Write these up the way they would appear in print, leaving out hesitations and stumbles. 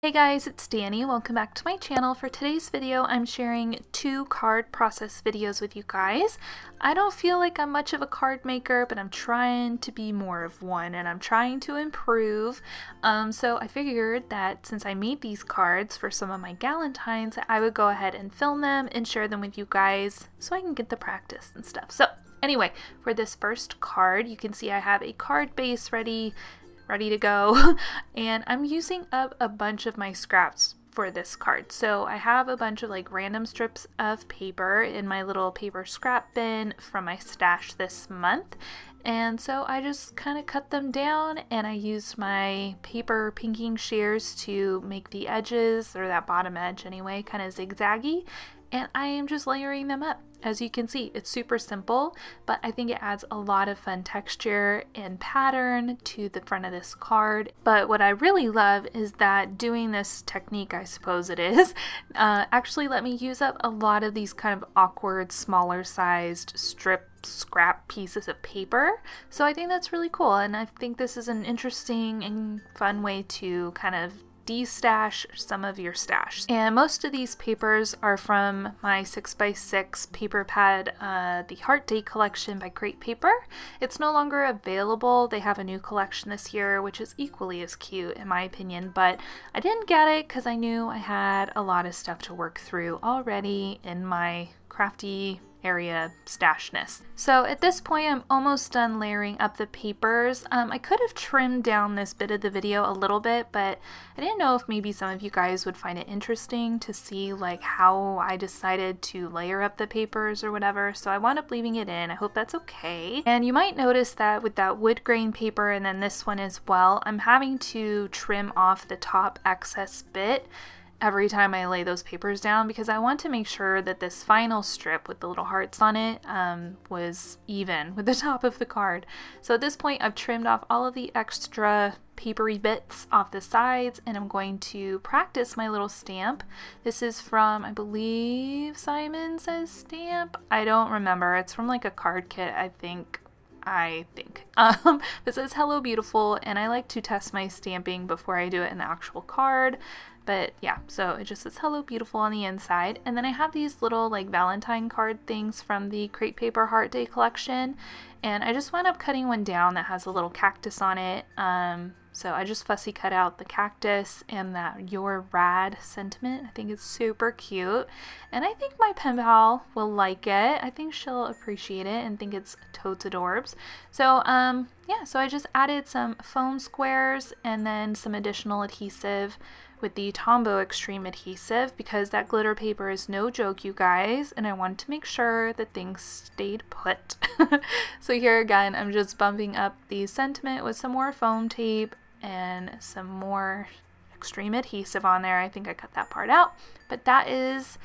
Hey guys, it's Danny. Welcome back to my channel. For today's video, I'm sharing 2 card process videos with you guys. I don't feel like I'm much of a card maker, but I'm trying to be more of one and I'm trying to improve. So I figured that since I made these cards for some of my Galentines, I would go ahead and film them and share them with you guys so I can get the practice and stuff. So anyway, for this first card, you can see I have a card base ready to go, and I'm using up a bunch of my scraps for this card. So I have a bunch of like random strips of paper in my little paper scrap bin from my stash this month, and so I just kind of cut them down and I used my paper pinking shears to make the edges, or that bottom edge anyway, kind of zigzaggy, and I am just layering them up. As you can see, it's super simple, but I think it adds a lot of fun texture and pattern to the front of this card. But what I really love is that doing this technique, I suppose it is, actually let me use up a lot of these kind of awkward, smaller sized scrap pieces of paper. So I think that's really cool, and I think this is an interesting and fun way to kind of de-stash some of your stash. And most of these papers are from my 6x6 paper pad, the Heart Day collection by Crate Paper. It's no longer available. They have a new collection this year, which is equally as cute in my opinion, but I didn't get it because I knew I had a lot of stuff to work through already in my crafty area stashness. So at this point I'm almost done layering up the papers. I could have trimmed down this bit of the video a little bit, but I didn't know if maybe some of you guys would find it interesting to see like how I decided to layer up the papers or whatever, so I wound up leaving it in. I hope that's okay. And you might notice that with that wood grain paper and then this one as well, I'm having to trim off the top excess bit every time I lay those papers down, because I want to make sure that this final strip with the little hearts on it was even with the top of the card. So at this point I've trimmed off all of the extra papery bits off the sides, and I'm going to practice my little stamp. This is from, I believe, Simon Says stamp. I don't remember. It's from like a card kit, I think. It says Hello Beautiful, and I like to test my stamping before I do it in the actual card. But yeah, so it just says Hello Beautiful on the inside. And then I have these little like Valentine card things from the Crate Paper Heart Day collection, and I just wound up cutting one down that has a little cactus on it. So I just fussy cut out the cactus and that "You're Rad" sentiment. I think it's super cute, and I think my pen pal will like it. I think she'll appreciate it and think it's totes adorbs. So yeah, so I just added some foam squares and then some additional adhesive with the Tombow Extreme adhesive, because that glitter paper is no joke, you guys, and I wanted to make sure that things stayed put. So here again, I'm just bumping up the sentiment with some more foam tape and some more extreme adhesive on there. I think I cut that part out, but that is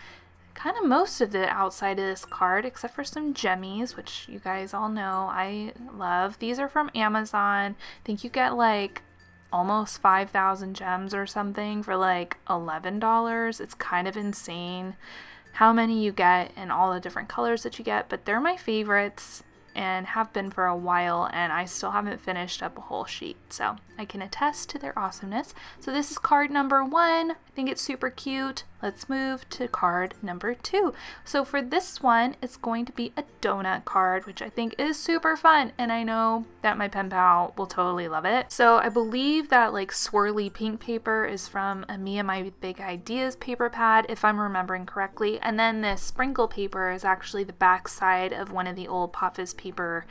kind of most of the outside of this card, except for some gemmies, which you guys all know I love. These are from Amazon. I think you get like almost 5,000 gems or something for like $11. It's kind of insane how many you get and all the different colors that you get, but they're my favorites and have been for a while, and I still haven't finished up a whole sheet, so I can attest to their awesomeness. So this is card number 1. I think it's super cute. Let's move to card number 2. So for this one, it's going to be a donut card, which I think is super fun, and I know that my pen pal will totally love it. So I believe that like swirly pink paper is from a Me and My Big Ideas paper pad, if I'm remembering correctly, and then this sprinkle paper is actually the back side of one of the old PopFizzPaper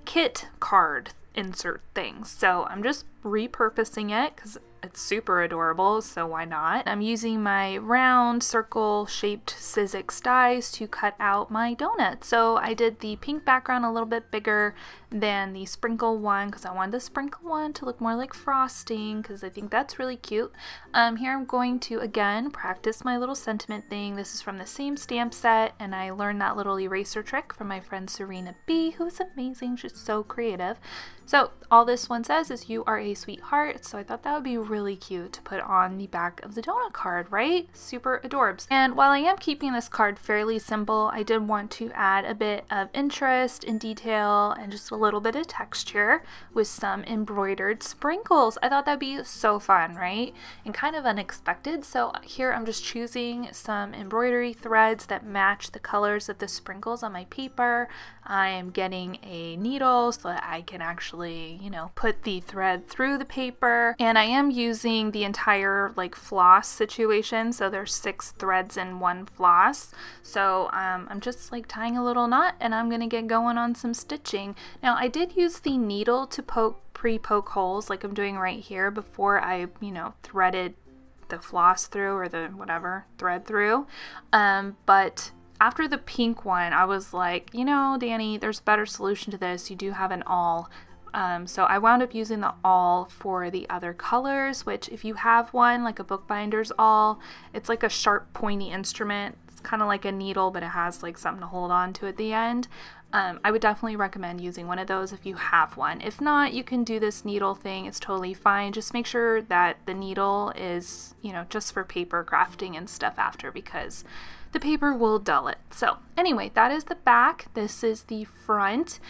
kit card insert things. So I'm just repurposing it because it's super adorable, so why not? I'm using my round circle shaped Sizzix dies to cut out my donut. So I did the pink background a little bit bigger than the sprinkle one because I wanted the sprinkle one to look more like frosting, because I think that's really cute. Here I'm going to again practice my little sentiment thing. This is from the same stamp set, and I learned that little eraser trick from my friend Serena B, who is amazing. She's so creative. So all this one says is "You are a sweetheart," so I thought that would be really really cute to put on the back of the donut card, right? Super adorbs. And while I am keeping this card fairly simple, I did want to add a bit of interest and detail and just a little bit of texture with some embroidered sprinkles. I thought that'd be so fun, right? And kind of unexpected. So here I'm just choosing some embroidery threads that match the colors of the sprinkles on my paper. I am getting a needle so that I can actually, you know, put the thread through the paper. And I am using the entire like floss situation. So there's 6 threads in one floss. So I'm just like tying a little knot and I'm gonna get going on some stitching. Now I did use the needle to pre-poke holes like I'm doing right here before I, you know, threaded the floss through or the whatever thread through. But after the pink one, I was like, you know, Danny, there's a better solution to this. You do have an awl. So I wound up using the awl for the other colors, which if you have one, like a bookbinder's awl, it's like a sharp pointy instrument. It's kind of like a needle, but it has like something to hold on to at the end. I would definitely recommend using one of those if you have one. If not, you can do this needle thing. It's totally fine. Just make sure that the needle is, you know, just for paper crafting and stuff after, because the paper will dull it. So anyway, that is the back. This is the front.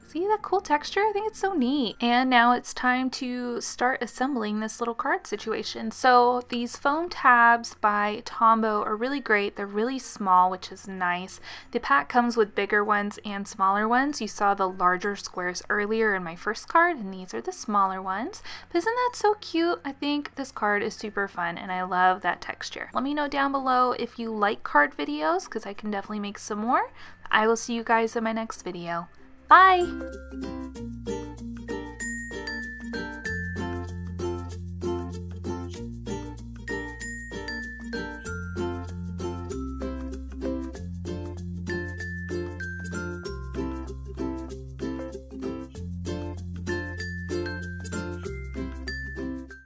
See that cool texture? I think it's so neat. And now it's time to start assembling this little card situation. So these foam tabs by Tombow are really great. They're really small, which is nice. The pack comes with bigger ones and smaller ones. You saw the larger squares earlier in my first card, and these are the smaller ones. But isn't that so cute? I think this card is super fun, and I love that texture. Let me know down below if you like card videos, because I can definitely make some more. I will see you guys in my next video. Bye!